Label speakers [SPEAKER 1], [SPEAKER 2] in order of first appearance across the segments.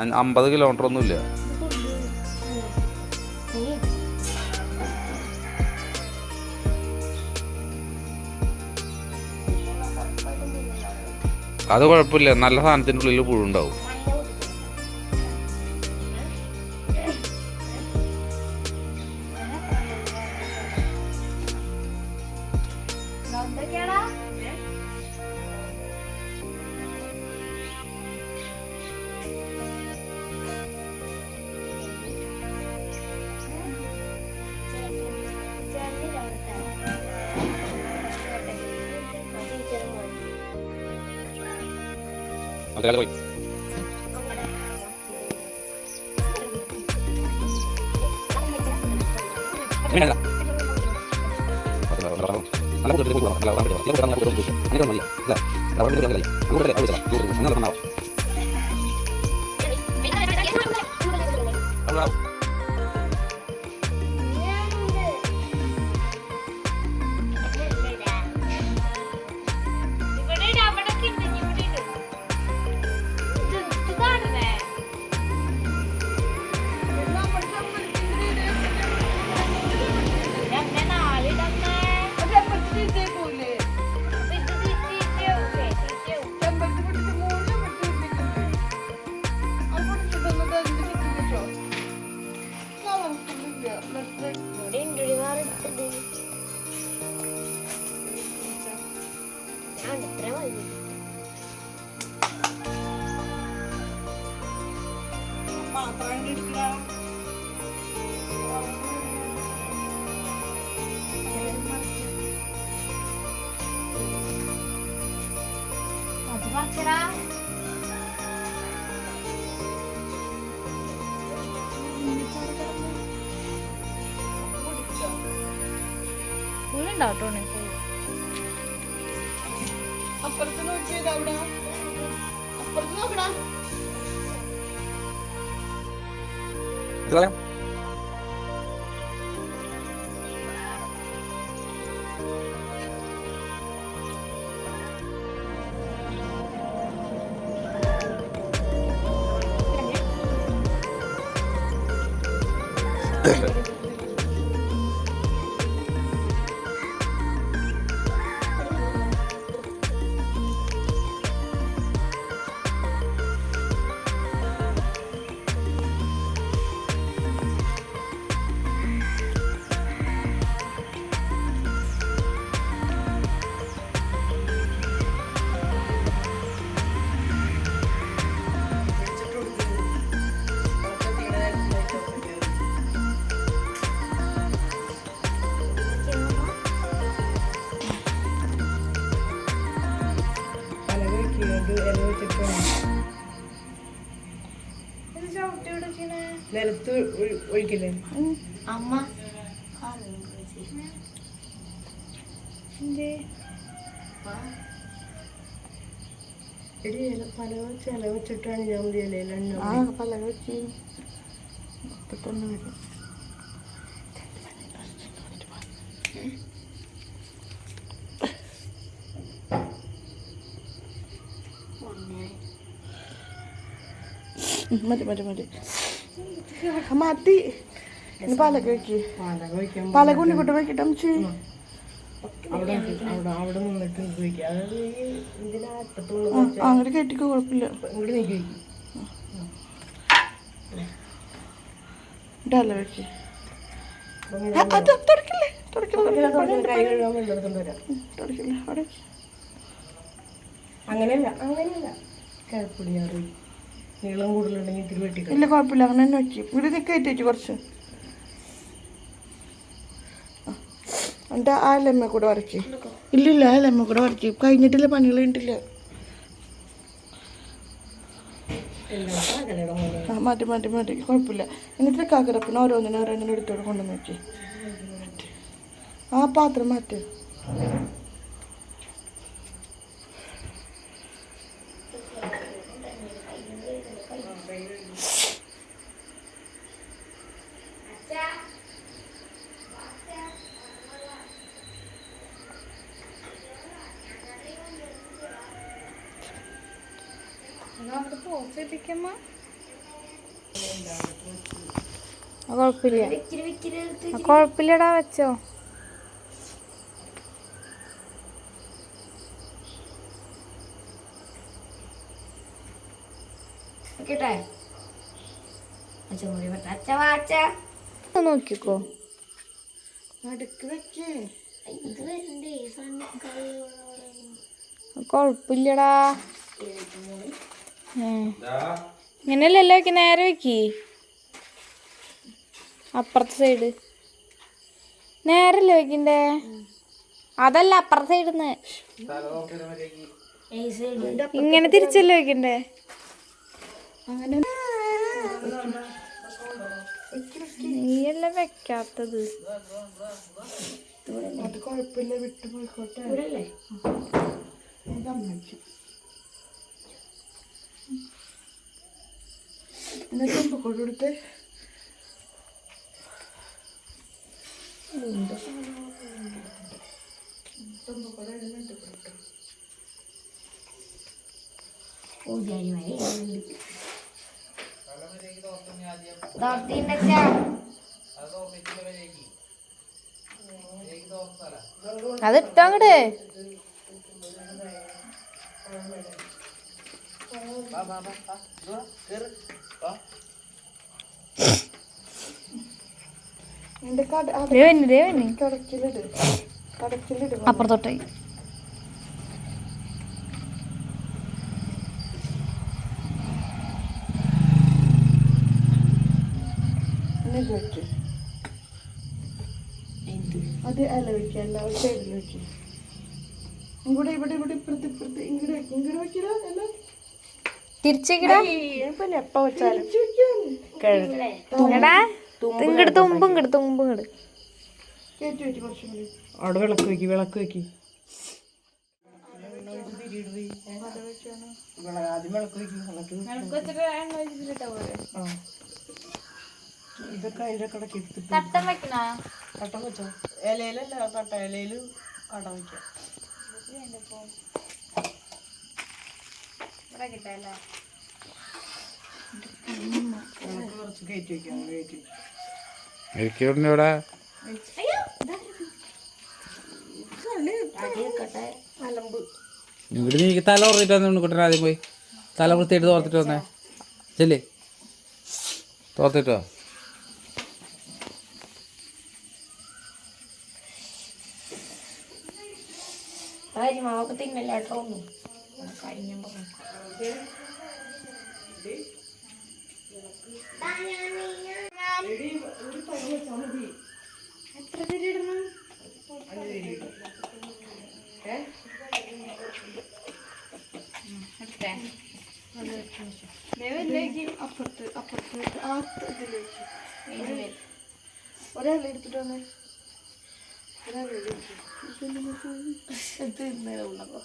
[SPEAKER 1] 50 kilometre ഒന്നുമില്ല. അത് കുഴപ്പമില്ല, നല്ല സാധനത്തിൻ്റെ ഉള്ളിൽ പുഴുണ്ടാവും. പോയി
[SPEAKER 2] അപ്പുറത്ത് നോക്കിയത് അവിടെ അപ്പുറത്ത് നോക്കടാ. നിലത്ത് ഒഴിക്കില്ലേ അമ്മ? പല ചില വെച്ചിട്ടാണ് ഞാൻ പല വെച്ച് തന്നെ വരും. മതി മതി മതി മതി. പാലൊക്കെ വെക്ക്, പാലൊക്കെ ഉണ്ണിക്കുട്ട വെക്കട്ടെ അമ്മച്ചി. അവിടെ നിന്നിട്ട് അങ്ങനെ കേട്ടിക്കോ, കുഴപ്പമില്ല. ഇടല്ല വെക്ക്. അത് തുടക്കില്ലേ, തുടക്കില്ല അവിടെ. അങ്ങനെയല്ല അങ്ങനെയല്ല, കിഴപ്പൊടിയാറ് നീളം കൂടുതലുണ്ടെങ്കിൽ ഇത്തിരി വെട്ടി. ഇല്ല കുഴപ്പമില്ല, അങ്ങനെ തന്നെ വെക്കും. ഇവിടെ കയറ്റി വെച്ചു കുറച്ച്. എന്നിട്ട് ആ ലെമ്മ കൂടെ വരയ്ക്കും. ഇല്ലില്ല, ആ ലെമ്മ കൂടെ വരയ്ക്കും. കഴിഞ്ഞിട്ടില്ല, പണികൾ കഴിഞ്ഞിട്ടില്ല. ആ മതി മതി മതി, കുഴപ്പമില്ല. എന്നിട്ട് കാക്കറപ്പിന് ഓരോന്നിനും ഓരോന്നിനും എടുത്തോട് കൊണ്ടുവന്ന് നോക്കി. ആ പാത്രം മാറ്റ്.
[SPEAKER 3] കൊഴപ്പില്ലടാ വെച്ചോ. നോക്കിക്കോ. കൊഴപ്പില്ലടാ. ഇങ്ങനെയല്ലല്ലോ വെക്കി, നേരെ വെക്കി. അപ്പുറത്തെ സൈഡ് നേരല്ലേ വെക്കണ്ടേ? അതല്ല അപ്പുറത്തെ സൈഡിന്ന് ഇങ്ങനെ തിരിച്ചല്ലേ വെക്കണ്ടേ? നീയല്ലേ വെക്കാത്തത്.
[SPEAKER 2] കുഴപ്പമില്ല, വിട്ടു പോയിക്കോട്ടെ. എന്നിട്ട് കൊടുത്ത്
[SPEAKER 3] അതിട്ടോ അങ്ങട്. അപ്പുറത്തോട്ടായി.
[SPEAKER 2] അത് അല വെക്കുക, എല്ലാ സൈഡിൽ വെക്കുക. ഇവിടെ ഇവിടെ ഇവിടെ ഇപ്പുറത്ത് ഇപ്പുറത്ത് ഇങ്ങോട്ട് വെക്കുക, ഇങ്ങോട്ട് വെക്കില്ല എല്ലാം
[SPEAKER 3] തിരിച്ചേക്കിടാ.
[SPEAKER 2] എപ്പ വെച്ചാലും
[SPEAKER 3] ഇങ്ങട് തുമ്പും ഇങ്ങട് തുമ്പും ഇങ്ങട്
[SPEAKER 2] കയറ്റി വെച്ച് കുറച്ചും കൂടി. അവിടെ വിളക്ക് വെക്കി, വിളക്ക് വെക്കി. ആദ്യം വിളക്ക് വെക്കി. ഇതൊക്കെ അതിന്റെ കടക്ക് എടുത്തിട്ട്
[SPEAKER 3] തട്ടം വെക്കണോ?
[SPEAKER 2] കട്ടം വെച്ചോ. ഇലയിലല്ല കട്ട, ഇലയില് കട വെക്കാം. കുറച്ച് കയറ്റി വെക്കാം. കയറ്റി
[SPEAKER 1] ഇവിടെ
[SPEAKER 2] അലമ്പ്.
[SPEAKER 1] ഇവിടെ നീ തല ഉറത്തിട്ട് വന്നു കുട്ടൻ. ആദ്യം പോയി തല വൃത്തിയായിട്ട് തോർത്തിട്ട് വന്നേ. ചെല്ലേ തോർത്തിട്ടോ.
[SPEAKER 3] മാവൊക്കെ തിന്നല്ലാട്ടോ. എത്ര തിരി ഇടണം?
[SPEAKER 2] അപ്പുറത്ത് അപ്പുറത്ത് ആ ഇതിലേക്ക് ഒരാളെ എടുത്തിട്ട് വന്നേ. ഒരാളെ ഉള്ളപ്പോ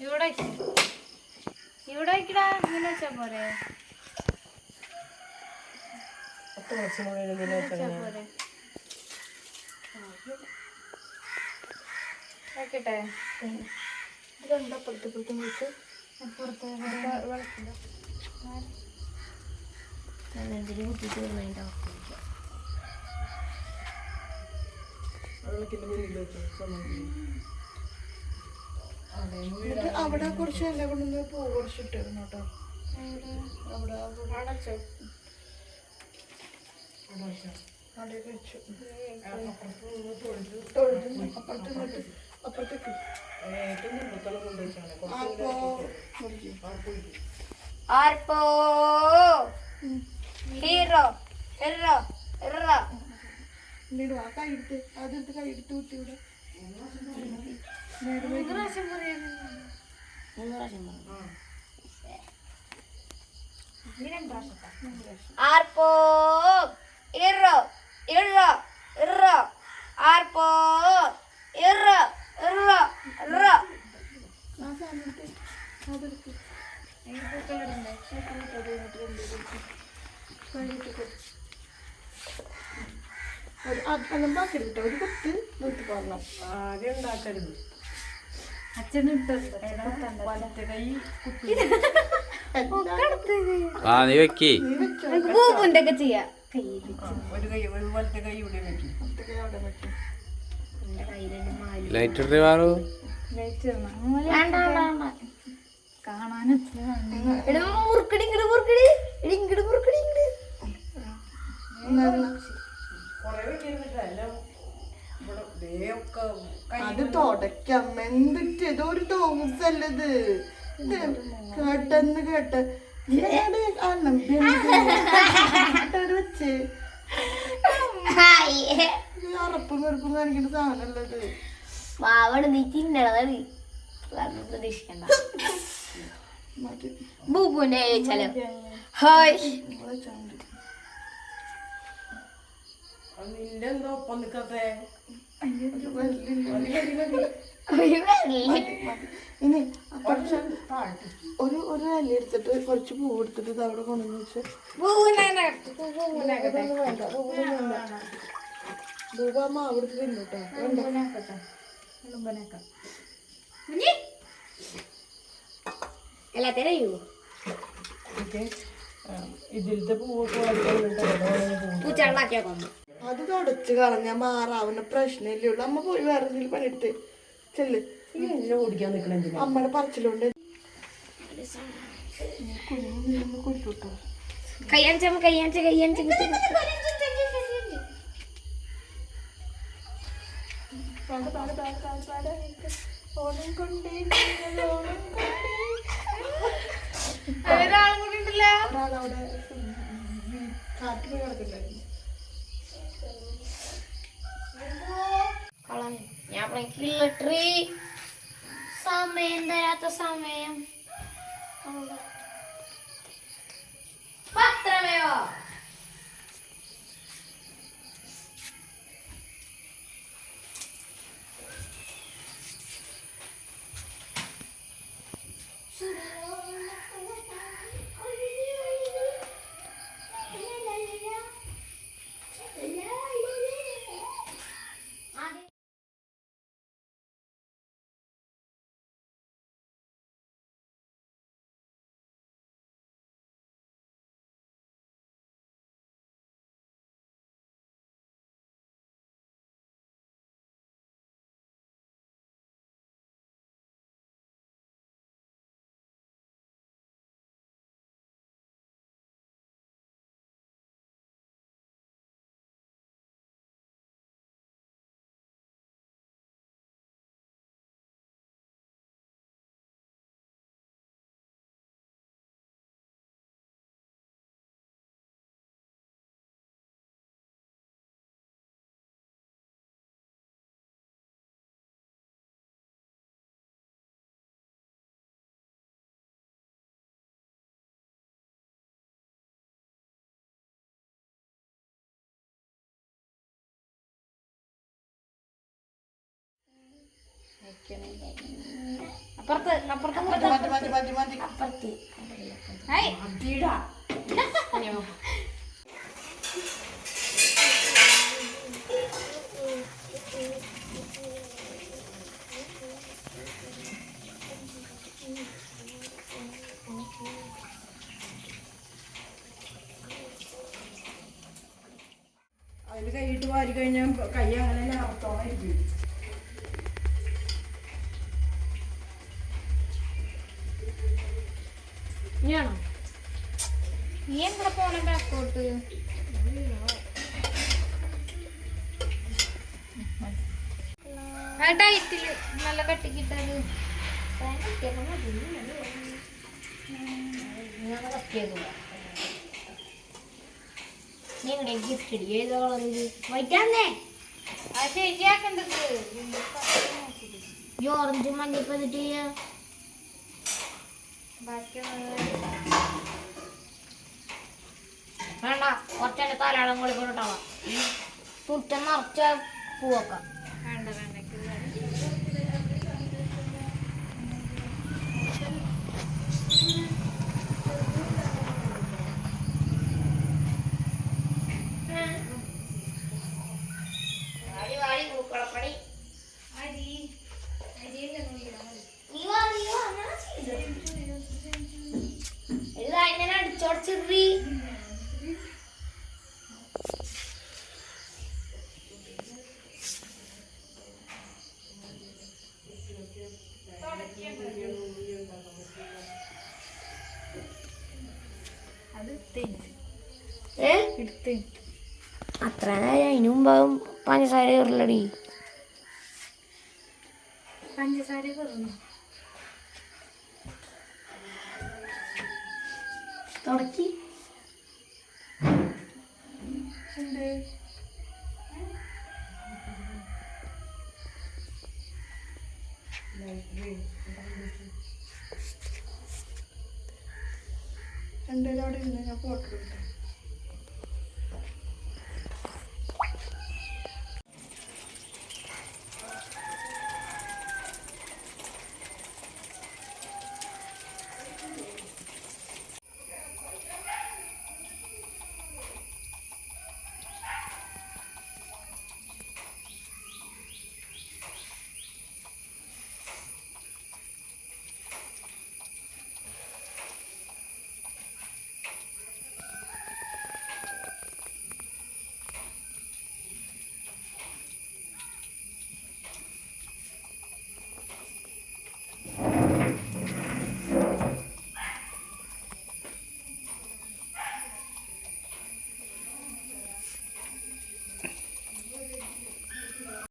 [SPEAKER 3] ഇവിടെ ഇവിടെ വെക്കടാ. ഇങ്ങനെ വെച്ചാ പോരെ?
[SPEAKER 2] 10 വർഷം കൂടെ ഇങ്ങനെ
[SPEAKER 3] പോരെ വെക്കട്ടെ.
[SPEAKER 2] രണ്ടപ്പുറത്ത് ഇപ്പുറത്തും വെച്ച്
[SPEAKER 3] അപ്പുറത്ത് വിളക്കില്ല.
[SPEAKER 2] വിളക്കിന്റെ മുന്നിൽ വെച്ചു. അവിടെ കുറച്ച് എല്ലാം കൊണ്ടൊന്ന് പൂ കുറച്ചിട്ടായിരുന്നു കേട്ടോ. അവിടെ
[SPEAKER 3] അടച്ചോ?
[SPEAKER 2] അവിടെ വെച്ചു. അപ്പുറത്ത് അപ്പുറത്തേക്ക്
[SPEAKER 3] ആർപ്പോ ഹീറോ എറോ എറോ
[SPEAKER 2] ആ കൈ എടുത്ത് അതെടുത്ത് കൈ എടുത്ത് കുത്തി ഇവിടെ.
[SPEAKER 3] ആർപ്പോ ഇറോ ഇറോ ഇറോ ആർപ്പോ ഇറോ ഇറോ ഇറോ.
[SPEAKER 2] ആ സാധനം എടുത്ത് അതെടുത്ത് അതെല്ലാം ബാക്കി കിട്ടോ ഒരു കുത്ത് നിർത്തി പറഞ്ഞാൽ ആകെ ഉണ്ടാക്കരുത്.
[SPEAKER 1] ആ നീ വെക്കി
[SPEAKER 3] പൂവിന്റെ ഒക്കെ ചെയ്യാം.
[SPEAKER 2] ഒരു കൈ ഒരു വലത്തെ കൈ ഇവിടെ വെക്കും, മറ്റേ കൈ അവിടെ വെക്കും.
[SPEAKER 1] ലൈറ്റ് ഇട്ടേ വാറു
[SPEAKER 2] അത് തുടക്കാം. എന്തിട്ട് ഇതൊരു തോമസല്ലത് കേട്ടെന്ന് കേട്ട വെച്ച് അറപ്പും വെറുപ്പും കാണിക്കേണ്ട സാധനല്ലത്.
[SPEAKER 3] വാവണ് നീ തിന്നണത് പ്രതീക്ഷിക്കണ്ട. ബൂബുന്റെ ചോദിച്ചാലോ? ഹായ്
[SPEAKER 2] നിന്റെ എന്താ ഒപ്പം നിക്കത്തെ? ഇനി ഒരു ഒരു ഇല എടുത്തിട്ട് കുറച്ച് പൂ എടുത്തിട്ട് ഇത് അവിടെ കൊണ്ടുവന്ന് വെച്ച് ഭൂപാമ്മ അവിടുത്തെ തിന്നോട്ടോ.
[SPEAKER 3] എല്ലാത്തരയോ
[SPEAKER 2] ഇതിലത്തെ പൂവൊക്കെ
[SPEAKER 3] പൂച്ചാണ്ടാക്കിയാ
[SPEAKER 2] അത് തുടച്ച് കളഞ്ഞാൽ മാറാവുന്ന പ്രശ്നമല്ലേ ഉള്ളു. അമ്മ പോയി വേറെ എന്തെങ്കിലും പണിയെടുത്ത് ചെല്ല്. ഓടിക്കാൻ നിൽക്കണ അമ്മയുടെ പറച്ചിലുണ്ട്. കുടിക്കോട്ടോ ഒരാളവിടെ കാട്ടിൽ കിടക്കില്ലായിരുന്നു.
[SPEAKER 3] ഞാൻ ട്രീ സമയം തരാത്ത സമയം പത്രമേയോ അപ്പുറത്ത് അപ്പുറത്ത്
[SPEAKER 2] അതിൽ കൈയിട്ട് വാരി കഴിഞ്ഞാൽ കൈ അങ്ങനെ അർത്ഥമായിരിക്കും.
[SPEAKER 3] ഞാണോ നീ എവിടെ പോണ ബാക്കോട്ട്? ഡയറ്റില് നല്ല കട്ടിക്കിട്ടത് നിങ്ങളുടെ ഗിഫ്റ്റ് ഏത് കളറില് വൈറ്റാന്നേ ആ ശരിയാക്കണ്ടത് ഈ ഓറഞ്ച് മഞ്ഞപ്പതിട്ട് വേണ്ട കുറച്ചെന്റെ തലാളം കൂടി കൊണ്ടിട്ടാവാം. തുറ്റം നിറച്ച പൂവൊക്കെ വേണ്ട വേണ്ട. അത്ര അതിന് മുമ്പാകും പഞ്ചസാര കയറില്ലടി. പഞ്ചസാര കയറുന്നു തുടക്കി.
[SPEAKER 2] എൻ്റെ അവിടെ ഇരുന്ന് ഞാൻ ഫോട്ടോ എടുക്കാം.